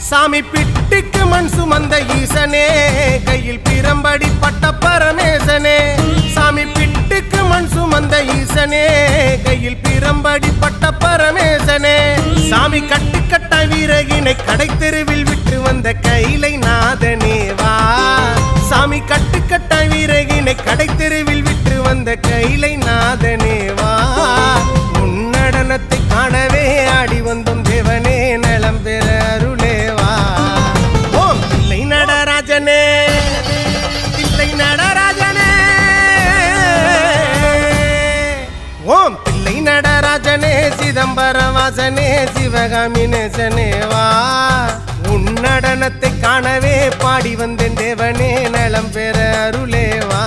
சாமி பிட்டுக்கு மண் சுமந்த ஈசனே, கையில் பிரம்படி பட்ட பரமேசனே. சாமி பிட்டுக்கு மண் சுமந்த ஈசனே, கையில் பிரம்படி பட்ட பரமேசனே. சாமி கட்டுக்கட்ட வீரகினை கடை தெருவில் விட்டு வந்த கைலை நாதனேவா. சாமி கட்டுக்கட்ட வீரகினை கடை தெருவில் விட்டு வந்த கைலை நாதனேவா. உன்னடனத்தை காணவே ஆடி வந்தோம் தேவனே, நலம் பெற அருளேவா. ஓம் தில்லை நடராஜனே, தில்லை நடராஜனே. ஓம் தில்லை நடராஜனே, சிதம்பரம் வாசனே, சிவகாமி நேசனேவா. உன்னடனத்தை காணவே பாடி வந்தேன் தேவனே, நலம் பெற அருளேவா.